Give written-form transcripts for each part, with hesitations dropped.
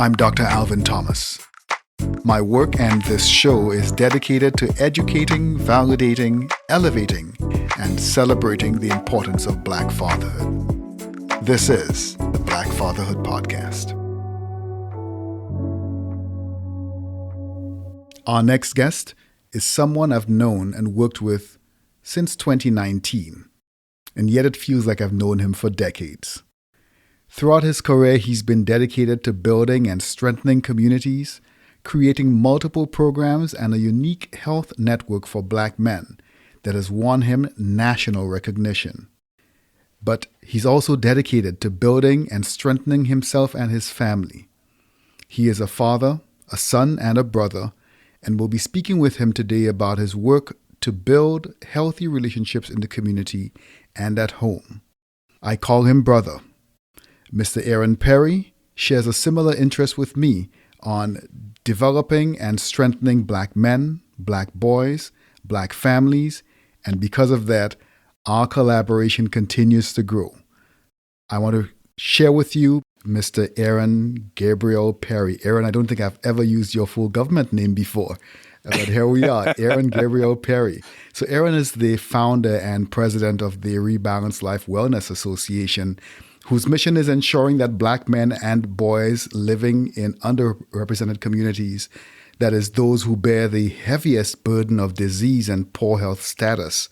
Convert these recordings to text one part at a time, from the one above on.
I'm Dr. Alvin Thomas. My work and this show is dedicated to educating, validating, elevating, and celebrating the importance of Black fatherhood. This is the Black Fatherhood Podcast. Our next guest is someone I've known and worked with since 2019, and yet it feels like I've known him for decades. Throughout his career, he's been dedicated to building and strengthening communities, creating multiple programs, and a unique health network for Black men that has won him national recognition. But he's also dedicated to building and strengthening himself and his family. He is a father, a son, and a brother, and we'll be speaking with him today about his work to build healthy relationships in the community and at home. I call him brother. Mr. Aaron Perry shares a similar interest with me on developing and strengthening Black men, Black boys, Black families, and because of that, our collaboration continues to grow. I want to share with you Mr. Aaron Gabriel Perry. Aaron, I don't think I've ever used your full government name before, but here we are, Aaron Gabriel Perry. So Aaron is the founder and president of the Rebalanced Life Wellness Association, whose mission is ensuring that Black men and boys living in underrepresented communities, that is, those who bear the heaviest burden of disease and poor health status,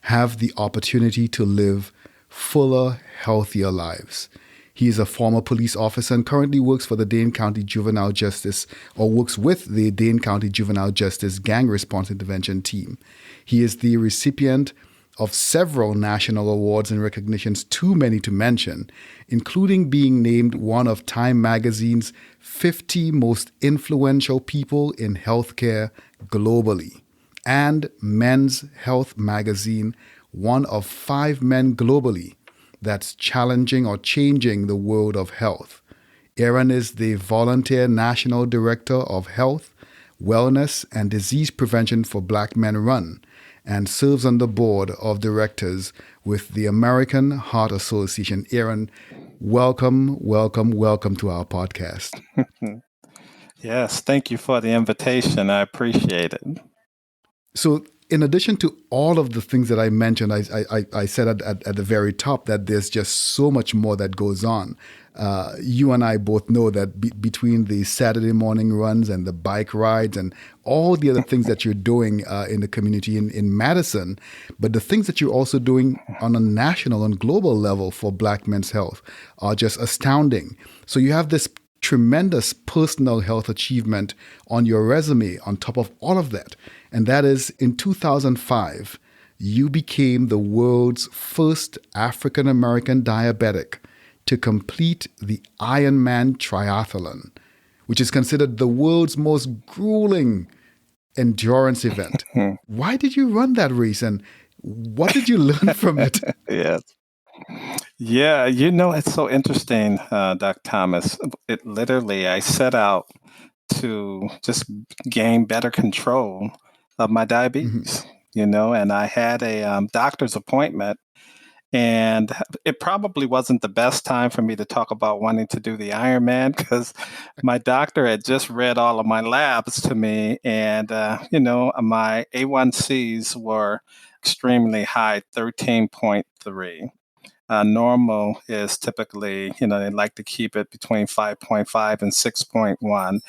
have the opportunity to live fuller, healthier lives. He is a former police officer and currently works for the Dane County Juvenile Justice, or works with the Dane County Juvenile Justice Gang Response Intervention Team. He is the recipient of several national awards and recognitions, too many to mention, including being named one of Time Magazine's 50 most influential people in healthcare globally, and Men's Health Magazine, one of 5 men globally that's challenging or changing the world of health. Aaron is the volunteer national director of health, wellness, and disease prevention for Black Men Run, and serves on the board of directors with the American Heart Association. Aaron, welcome to our podcast. Yes, thank you for the invitation. I appreciate it. So in addition to all of the things that I mentioned, I said at the very top that there's just so much more that goes on. You and I both know that between the Saturday morning runs and the bike rides and all the other things that you're doing in the community in Madison, but the things that you're also doing on a national and global level for Black men's health are just astounding. So you have this tremendous personal health achievement on your resume on top of all of that. And that is, in 2005, you became the world's first African-American diabetic to complete the Ironman Triathlon, which is considered the world's most grueling endurance event. Why did you run that race, and what did you learn from it? Yes. Yeah, it's so interesting, Dr. Thomas. It literally, I set out to just gain better control of my diabetes, and I had a doctor's appointment. And it probably wasn't the best time for me to talk about wanting to do the Ironman because my doctor had just read all of my labs to me. And, my A1Cs were extremely high, 13.3. Normal is typically, they like to keep it between 5.5 and 6.1.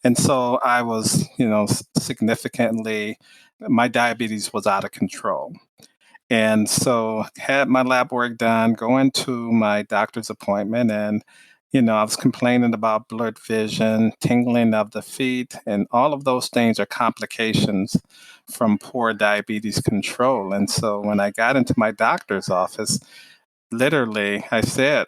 And so I was, significantly, my diabetes was out of control. And so had my lab work done, going to my doctor's appointment, and I was complaining about blurred vision, tingling of the feet, and all of those things are complications from poor diabetes control. And so when I got into my doctor's office, literally I said,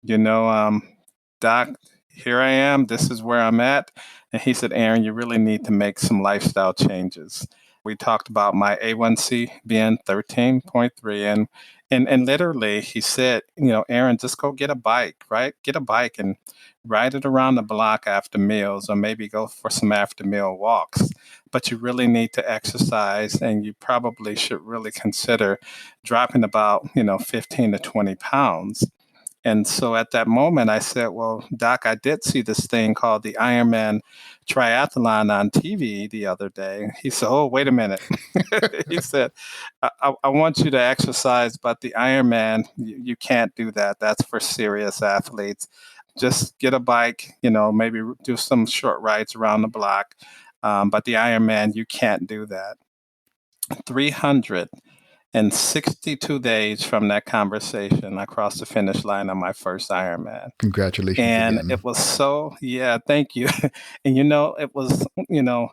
Doc, here I am, this is where I'm at. And he said, Aaron, you really need to make some lifestyle changes. We talked about my A1C being 13.3, and literally he said, Aaron, just go get a bike, right? Get a bike and ride it around the block after meals, or maybe go for some after meal walks. But you really need to exercise, and you probably should really consider dropping about, 15 to 20 pounds. And so at that moment, I said, "Well, Doc, I did see this thing called the Ironman Triathlon on TV the other day." He said, "Oh, wait a minute." He said, I want you to exercise, but the Ironman, you can't do that. That's for serious athletes. Just get a bike, maybe do some short rides around the block. But the Ironman, you can't do that." 362 days from that conversation, I crossed the finish line on my first Ironman. Congratulations And again. it was so, yeah, thank you. And it was,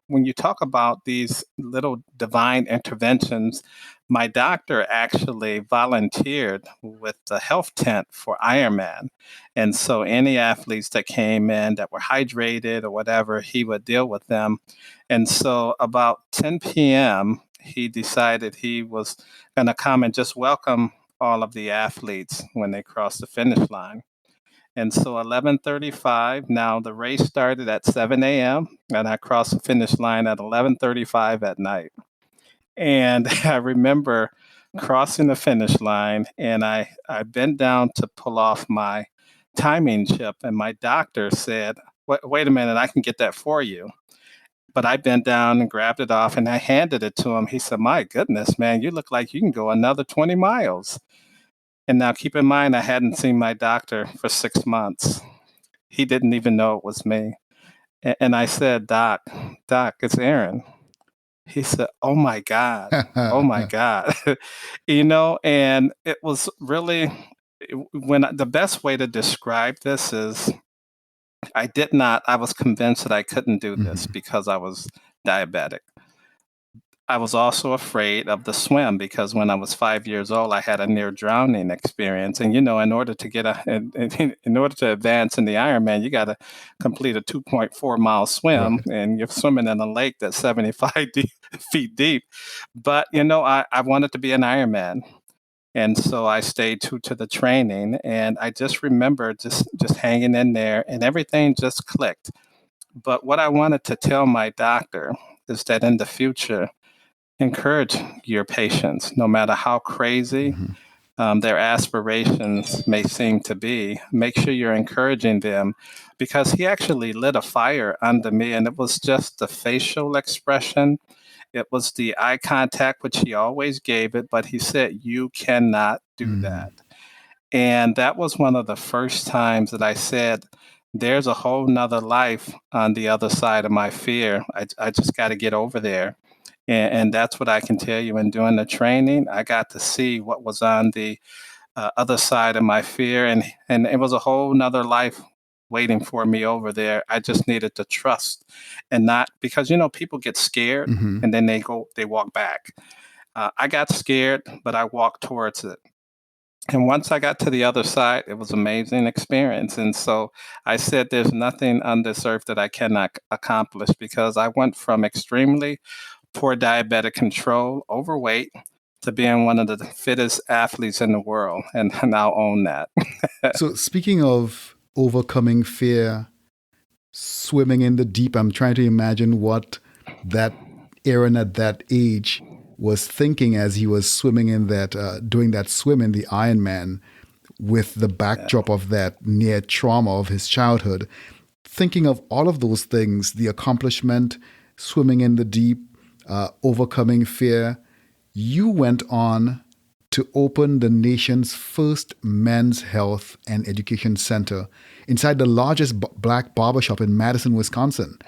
when you talk about these little divine interventions, my doctor actually volunteered with the health tent for Ironman. And so any athletes that came in that were hydrated or whatever, he would deal with them. And so about 10 p.m., he decided he was going to come and just welcome all of the athletes when they crossed the finish line. And so 11:35. Now the race started at 7 a.m. and I crossed the finish line at 11:35 at night. And I remember crossing the finish line, and I bent down to pull off my timing chip, and my doctor said, "Wait a minute, I can get that for you." But I bent down and grabbed it off, and I handed it to him. He said, "My goodness, man, you look like you can go another 20 miles." And now keep in mind, I hadn't seen my doctor for 6 months. He didn't even know it was me. And I said, Doc, it's Aaron." He said, "Oh my God. Oh my God." And it was really, the best way to describe this is I was convinced that I couldn't do this Mhm. because I was diabetic. I was also afraid of the swim because when I was 5 years old, I had a near drowning experience. And in order to in order to advance in the Ironman, you got to complete a 2.4 mile swim, Right. and you're swimming in a lake that's 75 feet deep. But I wanted to be an Ironman, and so I stayed true to the training. And I just remember just hanging in there, and everything just clicked. But what I wanted to tell my doctor is that in the future, encourage your patients, no matter how crazy Mhm. their aspirations may seem to be. Make sure you're encouraging them, because he actually lit a fire under me, and it was just the facial expression. It was the eye contact, which he always gave it, but he said, "You cannot do Mhm. that." And that was one of the first times that I said, "There's a whole nother life on the other side of my fear. I just got to get over there." And that's what I can tell you. In doing the training, I got to see what was on the other side of my fear. And it was a whole nother life waiting for me over there. I just needed to trust, and not because, people get scared Mhm. and then they walk back. I got scared, but I walked towards it. And once I got to the other side, it was an amazing experience. And so I said, there's nothing on this earth that I cannot accomplish, because I went from extremely poor diabetic control, overweight, to being one of the fittest athletes in the world. And I now own that. So, speaking of overcoming fear, swimming in the deep, I'm trying to imagine what that Aaron at that age was thinking as he was swimming in that, doing that swim in the Ironman with the Yeah. backdrop of that near trauma of his childhood. Thinking of all of those things, the accomplishment, swimming in the deep, overcoming fear, you went on to open the nation's first men's health and education center inside the largest black barbershop in Madison, Wisconsin.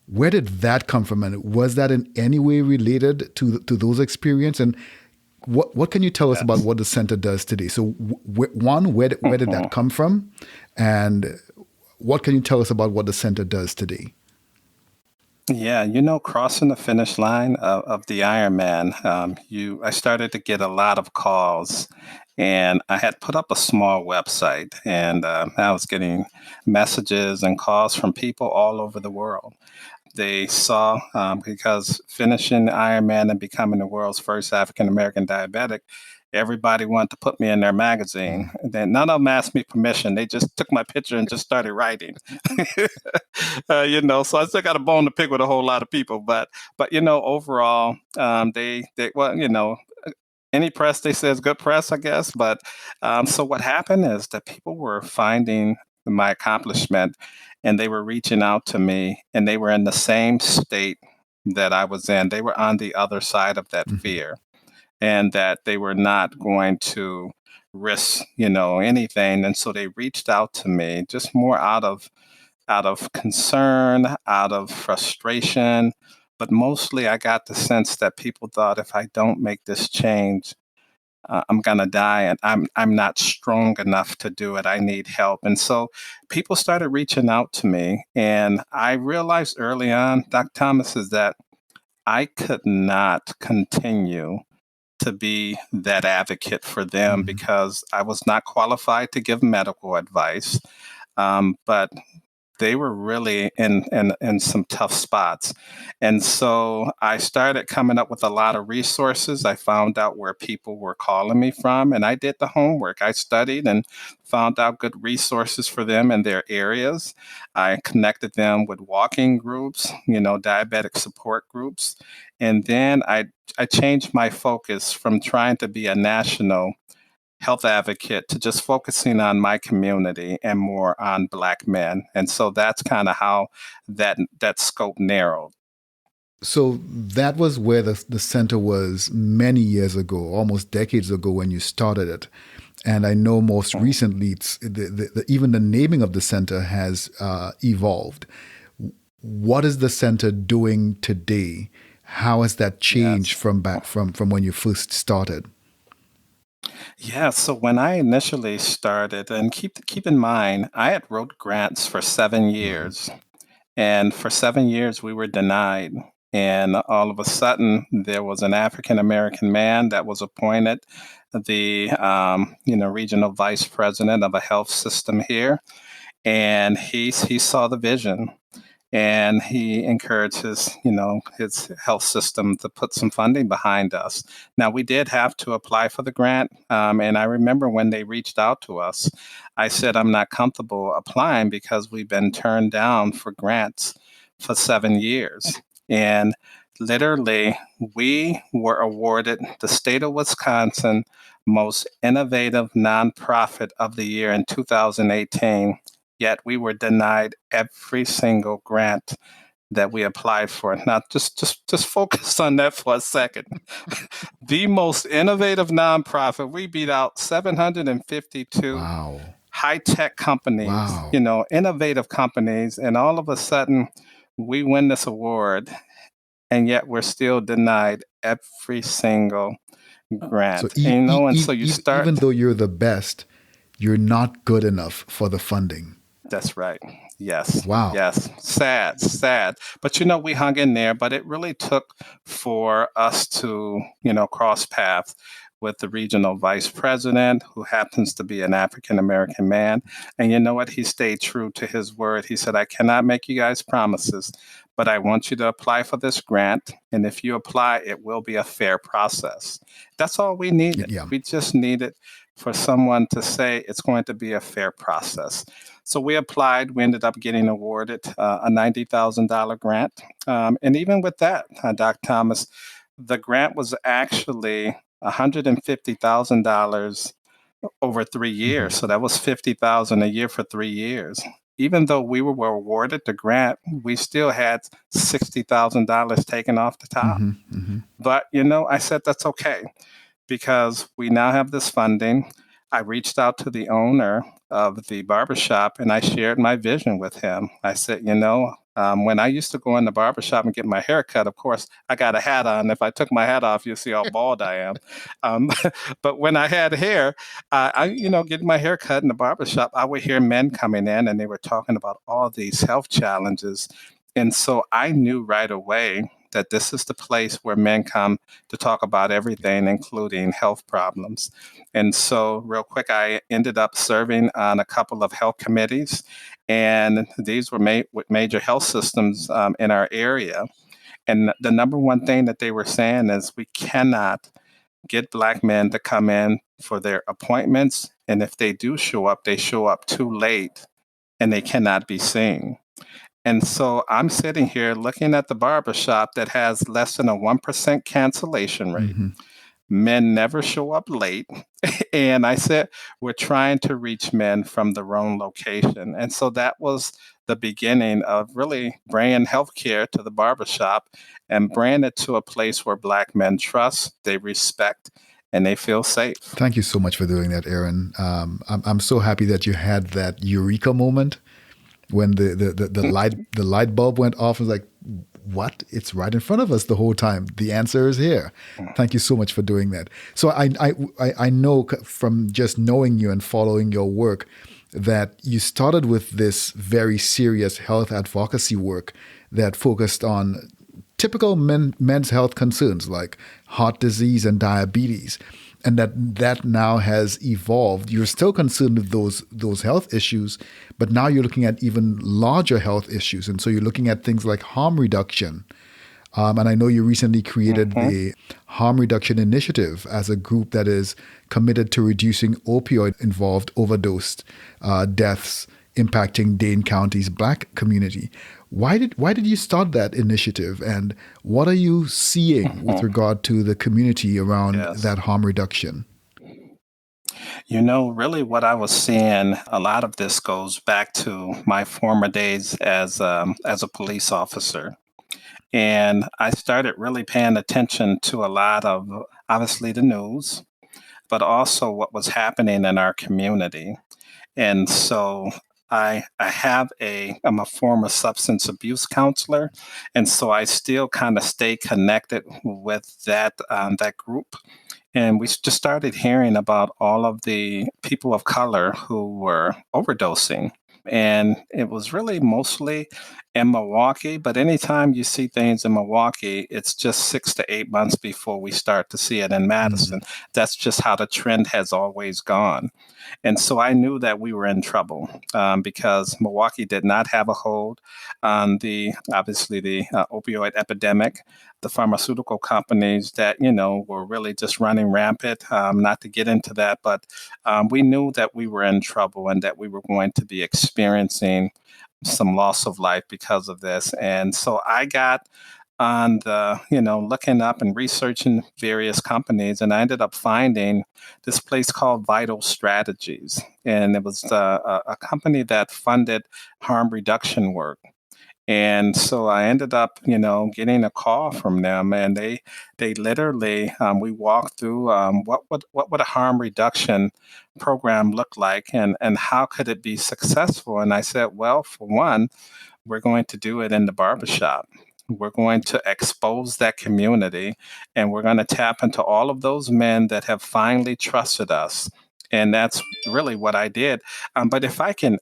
Where did that come from? And was that in any way related to those experiences? And what can you tell us about Yes. what the center does today? So, one, where did that come from? And what can you tell us about what the center does today? Yeah, crossing the finish line of the Ironman, I started to get a lot of calls, and I had put up a small website, and I was getting messages and calls from people all over the world. They saw, because finishing Ironman and becoming the world's first African American diabetic, everybody wanted to put me in their magazine. Mm. And then none of them asked me permission. They just took my picture and just started writing. So I still got a bone to pick with a whole lot of people, but overall, they well, Any press they say is good press, I guess. But so what happened is that people were finding my accomplishment, and they were reaching out to me, and they were in the same state that I was in. They were on the other side of that Hmm. fear, and that they were not going to risk, anything. And so they reached out to me just more out of concern, out of frustration. But mostly, I got the sense that people thought if I don't make this change, I'm gonna die, and I'm not strong enough to do it. I need help. And so people started reaching out to me, and I realized early on, Doc Thomas, is that I could not continue to be that advocate for them Hmm. because I was not qualified to give medical advice. But they were really in some tough spots. And so I started coming up with a lot of resources. I found out where people were calling me from, and I did the homework. I studied and found out good resources for them in their areas. I connected them with walking groups, diabetic support groups. And then I changed my focus from trying to be a national health advocate to just focusing on my community and more on Black men. And so that's kind of how that scope narrowed. So that was where the center was many years ago, almost decades ago when you started it. And I know most Mhm. recently, even the naming of the center has evolved. What is the center doing today? How has that changed Yes. from back from when you first started? Yeah. So when I initially started, and keep in mind, I had wrote grants for seven Hmm. years, and for 7 years we were denied. And all of a sudden, there was an African American man that was appointed the regional vice president of a health system here, and he saw the vision, and he encouraged his health system to put some funding behind us. Now we did have to apply for the grant, and I remember when they reached out to us, I said I'm not comfortable applying because we've been turned down for grants for 7 years, and literally we were awarded the state of Wisconsin most innovative nonprofit of the year in 2018, yet we were denied every single grant that we applied for. Now, just focus on that for a second. The most innovative nonprofit, we beat out 752 Wow. high-tech companies, Wow. innovative companies, and all of a sudden, we win this award, and yet we're still denied every single So grant. And so you even start. though you're the best, you're not good enough for the funding. That's right. Yes. Wow. Yes. Sad, sad. But we hung in there, but it really took for us to, cross paths with the regional vice president, who happens to be an African American man. And you know what? He stayed true to his word. He said, I cannot make you guys promises, but I want you to apply for this grant. And if you apply, it will be a fair process. That's all we needed. Yeah. We just needed for someone to say it's going to be a fair process. So we applied. We ended up getting awarded a $90,000 grant. And even with that, Doc Thomas, the grant was actually $150,000 over 3 years. Hmm. So that was 50,000 a year for 3 years. Even though we were awarded the grant, we still had $60,000 taken off the top. Hmm. Hmm. But I said that's okay because we now have this funding. I reached out to the owner of the barbershop and I shared my vision with him. I said, when I used to go in the barbershop and get my hair cut, of course, I got a hat on. If I took my hat off, you'll see how bald I am. Um, but when I had hair, getting my hair cut in the barbershop, I would hear men coming in and they were talking about all these health challenges. And so I knew right away that this is the place where men come to talk about everything, including health problems. And so, real quick, I ended up serving on a couple of health committees, and these were made with major health systems in our area. And the number one thing that they were saying is we cannot get Black men to come in for their appointments. And if they do show up, they show up too late and they cannot be seen. And so I'm sitting here looking at the barbershop that has less than a 1% cancellation rate. Hmm. men never show up late. And I said, we're trying to reach men from the wrong location. And so that was the beginning of really bringing healthcare to the barbershop and bringing it to a place where Black men trust, they respect, and they feel safe. Thank you so much for doing that, Aaron. I'm so happy that you had that eureka moment when the light bulb went off. I was like, what? It's right in front of us the whole time. The answer is here. Thank you so much for doing that. So I know from just knowing you and following your work that you started with this very serious health advocacy work that focused on typical men's health concerns like heart disease and diabetes, and that now has evolved. You're still concerned with those health issues, but now you're looking at even larger health issues, and so you're looking at things like harm reduction. And I know you recently created the Harm Reduction Initiative as a group that is committed to reducing opioid-involved overdose deaths impacting Dane County's Black community. Why did you start that initiative, and what are you seeing with regard to the community around that harm reduction? Really what I was seeing, a lot of this goes back to my former days as a police officer. And I started really paying attention to a lot of, obviously, the news, but also what was happening in our community. And so I'm a former substance abuse counselor, and so I still kind of stay connected with that group. And we just started hearing about all of the people of color who were overdosing. And it was really mostly in Milwaukee, but anytime you see things in Milwaukee, it's just 6 to 8 months before we start to see it in Madison. That's just how the trend has always gone. And so I knew that we were in trouble because Milwaukee did not have a hold on obviously the opioid epidemic. The pharmaceutical companies that were really just running rampant. Not to get into that, but we knew that we were in trouble and that we were going to be experiencing some loss of life because of this. And so I got on looking up and researching various companies, and I ended up finding this place called Vital Strategies. And it was a company that funded harm reduction work. And so I ended up, getting a call from them, and they literally we walked through what would a harm reduction program look like, and how could it be successful. And I said, well, for one, we're going to do it in the barbershop. We're going to expose that community, and we're going to tap into all of those men that have finally trusted us. And that's really what I did. But if I can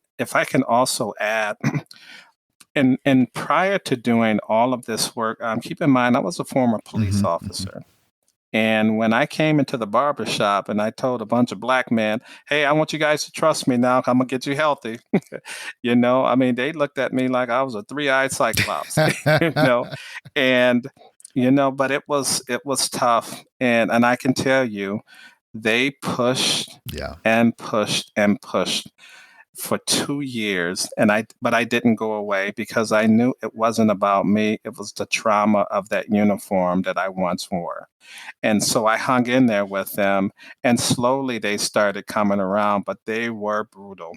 also add, and prior to doing all of this work, keep in mind I was a former police officer. And when I came into the barber shop and I told a bunch of Black men, hey, I want you guys to trust me now. I'm going to get you healthy. I mean, they looked at me like I was a three-eyed cyclops, you know, and, but it was tough. And I can tell you, they pushed Yeah. and pushed and pushed for 2 years, but I didn't go away because I knew it wasn't about me. It was the trauma of that uniform that I once wore. And so I hung in there with them, and slowly they started coming around, but they were brutal.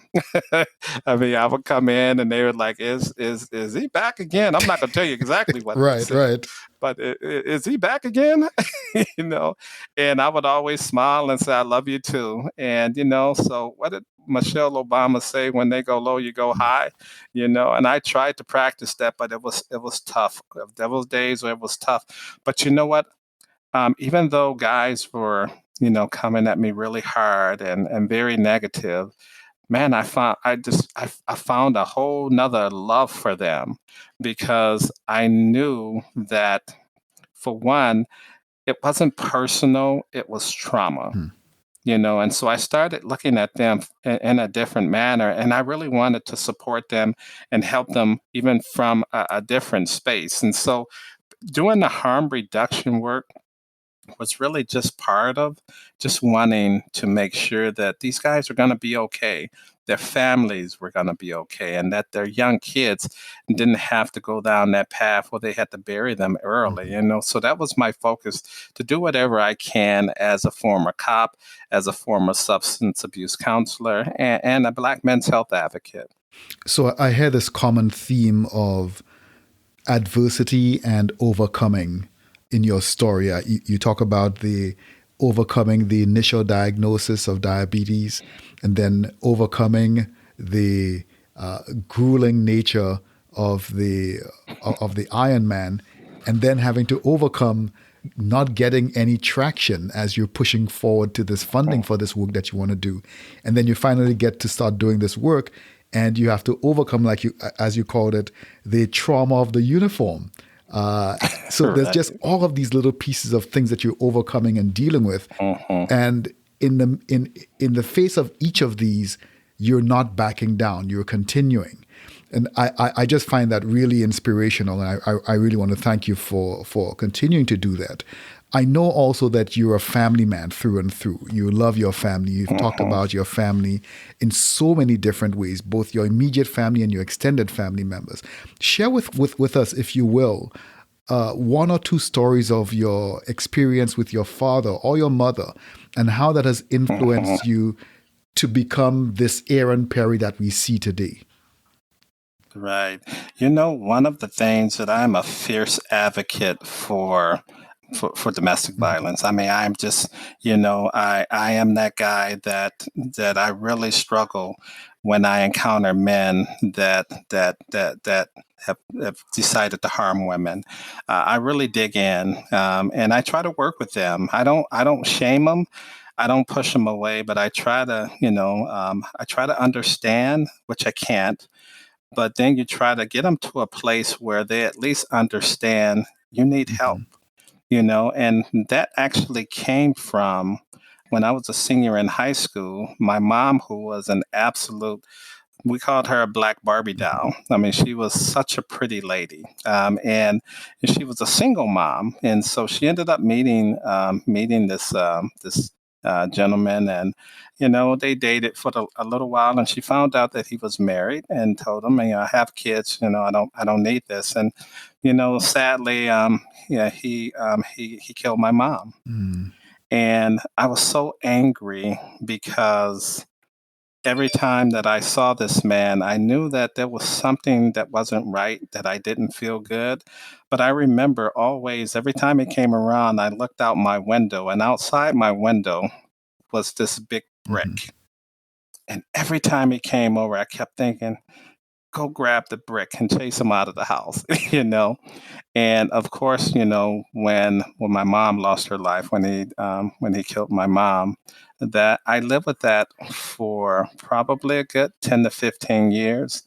I mean, I would come in and they were like, is he back again? I'm not going to tell you exactly what they Right, said, right. but is he back again? you know, and I would always smile and say, I love you too. And, so what did Michelle Obama say? When they go low, you go high, and I tried to practice that, but it was tough. There was days where it was tough. But you know what? Even though guys were, coming at me really hard and very negative, man, I found a whole nother love for them because I knew that, for one, it wasn't personal, it was trauma. And so I started looking at them in a different manner, and I really wanted to support them and help them even from a different space. And so doing the harm reduction work was really just part of just wanting to make sure that these guys are going to be okay, their families were going to be okay, and that their young kids didn't have to go down that path where they had to bury them early. So that was my focus, to do whatever I can as a former cop, as a former substance abuse counselor, and a Black men's health advocate. So I hear this common theme of adversity and overcoming in your story. You talk about the overcoming the initial diagnosis of diabetes, and then overcoming the grueling nature of the Ironman, and then having to overcome not getting any traction as you're pushing forward to this funding for this work that you want to do, and then you finally get to start doing this work, and you have to overcome, like you, as you called it, the trauma of the uniform. So there's Right. just all of these little pieces of things that you're overcoming and dealing with, and in the face of each of these, you're not backing down. You're continuing. And I just find that really inspirational, and I really want to thank you for continuing to do that. I know also that you're a family man through and through. You love your family. You've talked about your family in so many different ways, both your immediate family and your extended family members. Share with us, if you will, one or two stories of your experience with your father or your mother, and how that has influenced you to become this Aaron Perry that we see today. Right. One of the things that I'm a fierce advocate for domestic violence. I mean, I'm just, I am that guy that I really struggle when I encounter men that have decided to harm women. I really dig in, and I try to work with them. I don't shame them. I don't push them away, but I try to, I try to understand, which I can't. But then you try to get them to a place where they at least understand you need help, and that actually came from when I was a senior in high school. My mom, who was an absolute, we called her a black Barbie doll. I mean, she was such a pretty lady, and she was a single mom, and so she ended up meeting this gentleman, and they dated for a little while, and she found out that he was married, and told him, I have kids, I don't need this, and sadly, yeah, he killed my mom, Mm, and I was so angry because every time that I saw this man, I knew that there was something that wasn't right, that I didn't feel good. But I remember always, every time he came around, I looked out my window, and outside my window was this big mhm, brick. And every time he came over, I kept thinking, go grab the brick and chase him out of the house, you know? And of course, when my mom lost her life, when he killed my mom, that I lived with that for probably a good 10 to 15 years.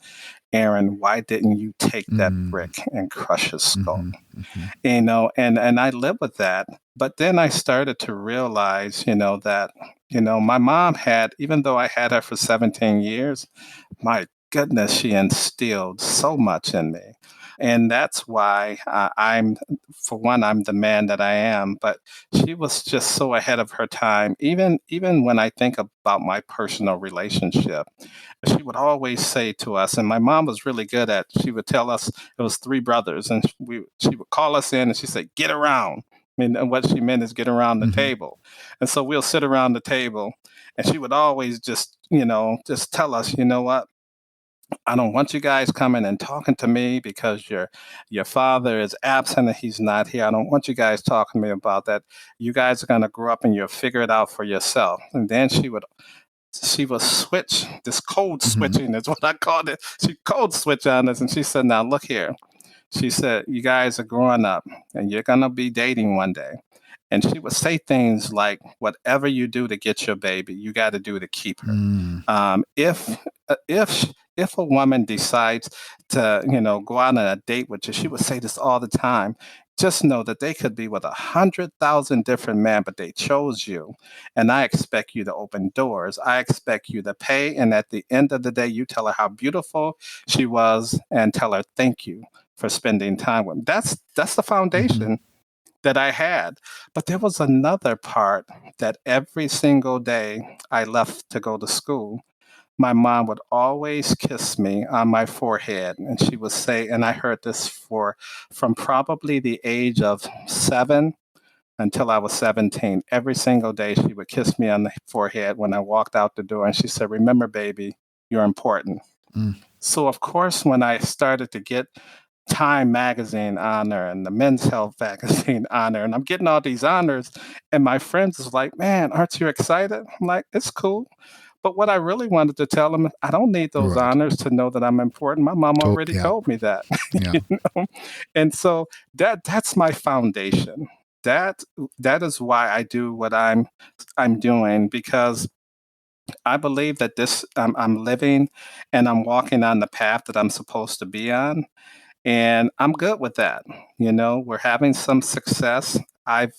Aaron, why didn't you take that mm, brick and crush his skull? mhm, mhm, And I lived with that. But then I started to realize, that, my mom had, even though I had her for 17 years, my goodness, she instilled so much in me. And that's why for one, I'm the man that I am. But she was just so ahead of her time. Even when I think about my personal relationship, she would always say to us, and my mom was really good at. She would tell us it was three brothers, and she would call us in, and she said, "Get around." I mean, and what she meant is get around the mhm, table. And so we'll sit around the table, and she would always just tell us, you know what? I don't want you guys coming and talking to me because your father is absent and he's not here. I don't want you guys talking to me about that. You guys are gonna grow up and you'll figure it out for yourself. And then she would switch, this code mhm, switching is what I called it. She code switch on us, and she said, "Now look here." She said, "You guys are growing up and you're going to be dating one day." And she would say things like, "Whatever you do to get your baby, you got to do to keep her." mm, If a woman decides to, go out on a date with you, she would say this all the time. Just know that they could be with 100,000 different men, but they chose you. And I expect you to open doors. I expect you to pay. And at the end of the day, you tell her how beautiful she was and tell her thank you for spending time with me. That's the mhm, foundation that I had. But there was another part that every single day I left to go to school. my mom would always kiss me on my forehead, and she would say, and I heard this for from probably the age of 7 until I was 17. Every single day, she would kiss me on the forehead when I walked out the door, and she said, "Remember, baby, you're important." Mm. So, of course, when I started to get Time Magazine honor and the Men's Health Magazine honor, and I'm getting all these honors, and my friends is like, "Man, aren't you excited?" I'm like, "It's cool." But what I really wanted to tell them, I don't need those Right. honors to know that I'm important. My mom already Yeah. told me that, Yeah. you know? And so that's my foundation. That that is why I do what I'm doing, because I believe that this I'm living and I'm walking on the path that I'm supposed to be on, and I'm good with that. We're having some success. I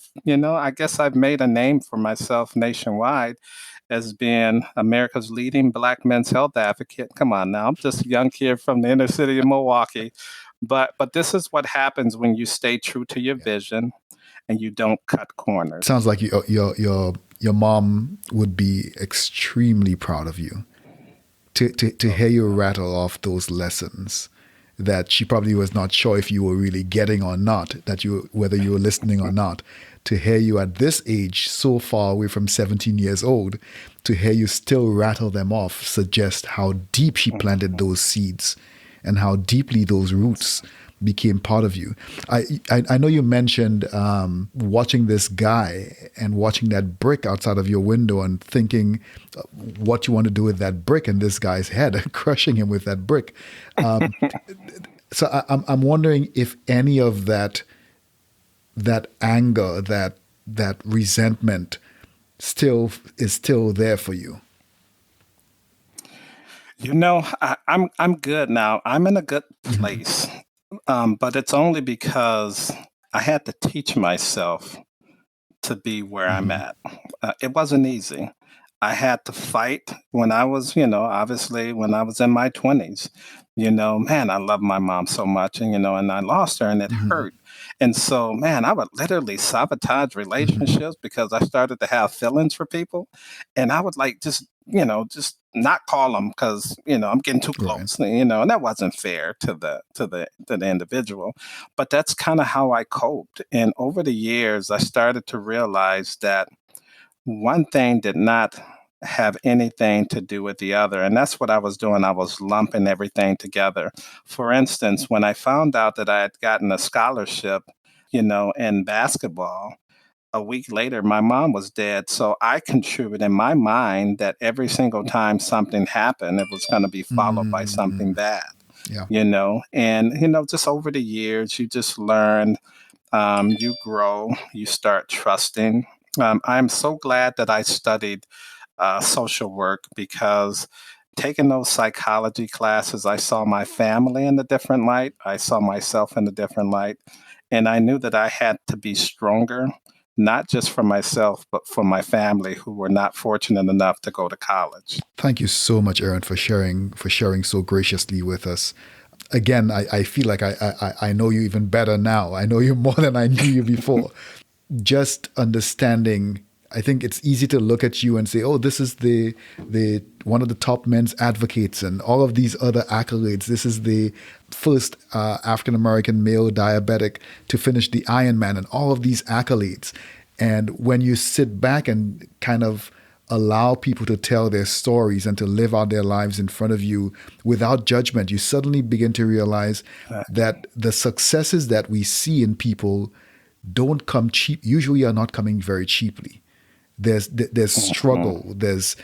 guess I've made a name for myself nationwide as being America's leading Black men's health advocate. Come on now, I'm just a young kid from the inner city of Milwaukee, but this is what happens when you stay true to your Yeah. vision and you don't cut corners. Sounds like your mom would be extremely proud of you to Oh, hear you rattle off those lessons that she probably was not sure if you were really getting or not, whether you were listening or not. To hear you at this age, so far away from 17 years old, to hear you still rattle them off suggests how deep she planted those seeds and how deeply those roots became part of you. I know you mentioned watching this guy and watching that brick outside of your window and thinking what you want to do with that brick in this guy's head, crushing him with that brick. So I'm wondering if any of that anger, that resentment, is still there for you. I'm good now. I'm in a good Mm-hmm. place, but it's only because I had to teach myself to be where I'm Mm-hmm. at. It wasn't easy. I had to fight when I was, obviously when I was in my 20s. Man, I love my mom so much, and I lost her and it Mm-hmm. hurt. And so, man, I would literally sabotage Mm-hmm. relationships because I started to have feelings for people. And I would like just not call them because, I'm getting too Right. close, and that wasn't fair to the individual. But that's kind of how I coped. And over the years, I started to realize that one thing did not have anything to do with the other. And that's what I was doing. I was lumping everything together. For instance, when I found out that I had gotten a scholarship, in basketball, a week later, my mom was dead. So I contributed in my mind that every single time something happened, it was going to be followed by something Mm-hmm. bad, Yeah. and, just over the years, you just learn, you grow, you start trusting. I'm so glad that I studied social work, because taking those psychology classes, I saw my family in a different light. I saw myself in a different light. And I knew that I had to be stronger, not just for myself, but for my family who were not fortunate enough to go to college. Thank you so much, Aaron, for sharing so graciously with us. Again, I feel like I know you even better now. I know you more than I knew you before. Just understanding, I think it's easy to look at you and say, "Oh, this is the one of the top men's advocates and all of these other accolades. This is the first African American male diabetic to finish the Ironman and all of these accolades." And when you sit back and kind of allow people to tell their stories and to live out their lives in front of you without judgment, you suddenly begin to realize that the successes that we see in people don't come cheap, usually are not coming very cheaply. There's Mhm, struggle, there's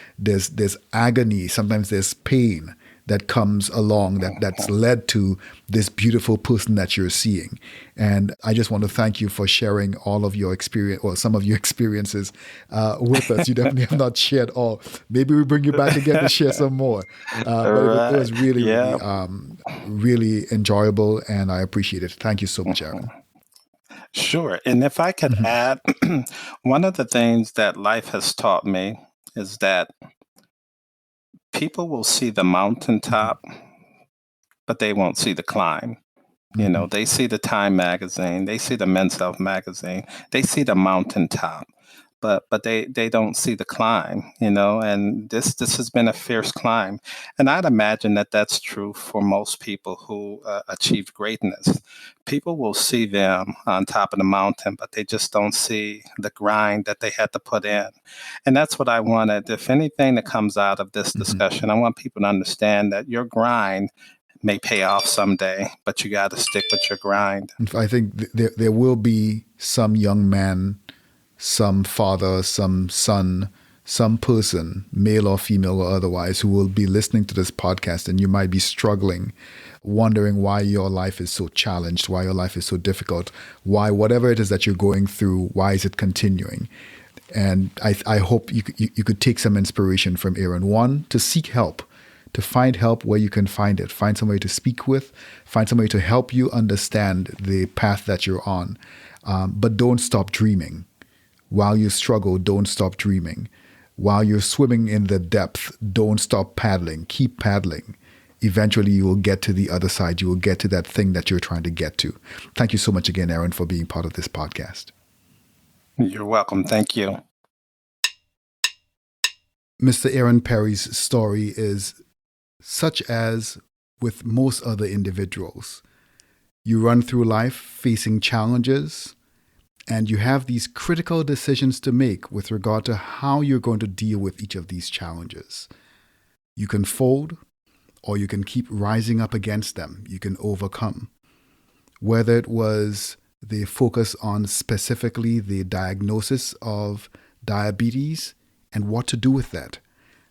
agony, sometimes there's pain that comes along that's mhm. led to this beautiful person that you're seeing. And I just want to thank you for sharing all of your experience, or some of your experiences, with us. You definitely have not shared all. Maybe we bring you back again to share some more. But it Right. was really, Yeah. really, really enjoyable, and I appreciate it. Thank you so much, Mhm. Aaron. Sure. And if I could Mhm. add, one of the things that life has taught me is that people will see the Mhm. mountaintop, but they won't see the climb. Mhm. They see the Time magazine, they see the Men's Health magazine, they see the mountaintop. but they don't see the climb, and this has been a fierce climb. And I'd imagine that that's true for most people who achieve greatness. People will see them on top of the mountain, but they just don't see the grind that they had to put in. And that's what I wanted. If anything that comes out of this Mhm. discussion, I want people to understand that your grind may pay off someday, but you got to stick with your grind. I think there will be some young man, some father, some son, some person, male or female or otherwise, who will be listening to this podcast, and you might be struggling, wondering why your life is so challenged, why your life is so difficult, why whatever it is that you're going through, why is it continuing? And I hope you could take some inspiration from Aaron. One, to seek help, to find help where you can find it. Find somebody to speak with, find somebody to help you understand the path that you're on. But don't stop dreaming. While you struggle, don't stop dreaming. While you're swimming in the depth, don't stop paddling. Keep paddling. Eventually, you will get to the other side. You will get to that thing that you're trying to get to. Thank you so much again, Aaron, for being part of this podcast. You're welcome. Thank you. Mr. Aaron Perry's story is such as with most other individuals. You run through life facing challenges, and you have these critical decisions to make with regard to how you're going to deal with each of these challenges. You can fold, or you can keep rising up against them. You can overcome. Whether it was the focus on specifically the diagnosis of diabetes and what to do with that,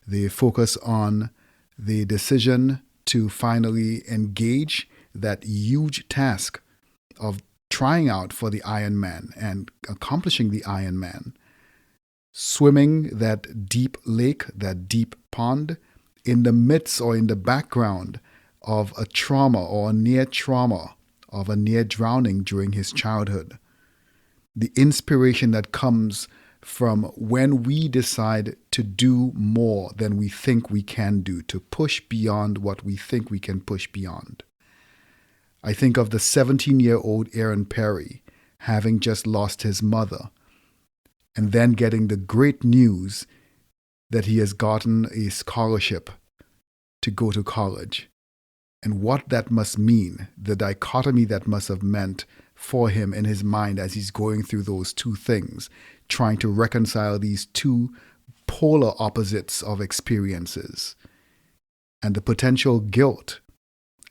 the focus on the decision to finally engage that huge task of trying out for the Ironman and accomplishing the Ironman, swimming that deep lake, that deep pond, in the midst or in the background of a trauma or a near trauma, of a near drowning during his childhood. The inspiration that comes from when we decide to do more than we think we can do, to push beyond what we think we can push beyond. I think of the 17-year-old Aaron Perry having just lost his mother, and then getting the great news that he has gotten a scholarship to go to college. And what that must mean, the dichotomy that must have meant for him in his mind as he's going through those two things, trying to reconcile these two polar opposites of experiences, and the potential guilt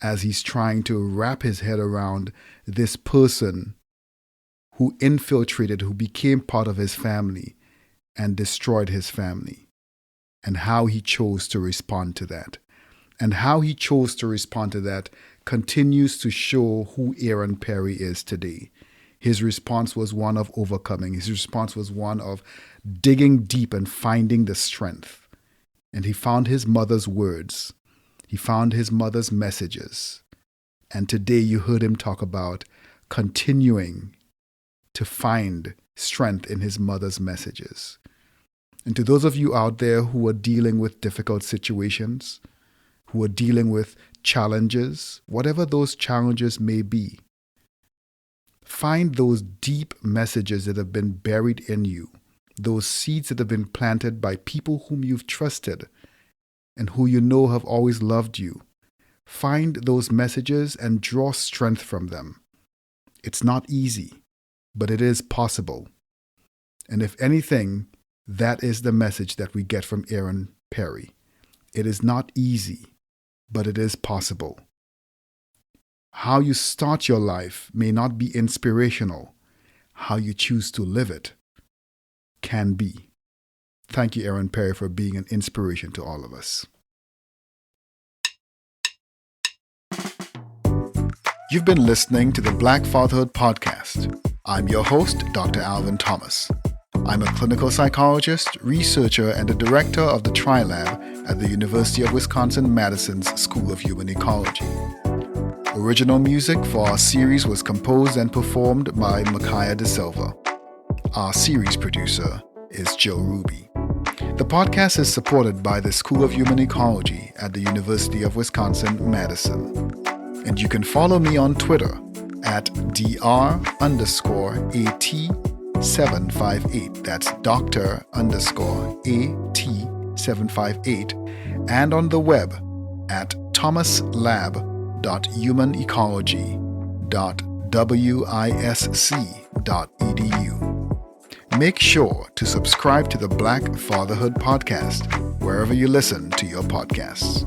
as he's trying to wrap his head around this person who infiltrated, who became part of his family and destroyed his family, and how he chose to respond to that. And how he chose to respond to that continues to show who Aaron Perry is today. His response was one of overcoming. His response was one of digging deep and finding the strength. And he found his mother's words. He found his mother's messages. And today you heard him talk about continuing to find strength in his mother's messages. And to those of you out there who are dealing with difficult situations, who are dealing with challenges, whatever those challenges may be, find those deep messages that have been buried in you, those seeds that have been planted by people whom you've trusted and who you know have always loved you. Find those messages and draw strength from them. It's not easy, but it is possible. And if anything, that is the message that we get from Aaron Perry. It is not easy, but it is possible. How you start your life may not be inspirational. How you choose to live it can be. Thank you, Aaron Perry, for being an inspiration to all of us. You've been listening to the Black Fatherhood Podcast. I'm your host, Dr. Alvin Thomas. I'm a clinical psychologist, researcher, and the director of the TriLab at the University of Wisconsin-Madison's School of Human Ecology. Original music for our series was composed and performed by Micaiah De Silva. Our series producer is Joe Ruby. The podcast is supported by the School of Human Ecology at the University of Wisconsin-Madison. And you can follow me on Twitter at @dr_at AT758. That's Dr. underscore AT758. And on the web at thomaslab.humanecology.wisc.edu. Make sure to subscribe to the Black Fatherhood Podcast, wherever you listen to your podcasts.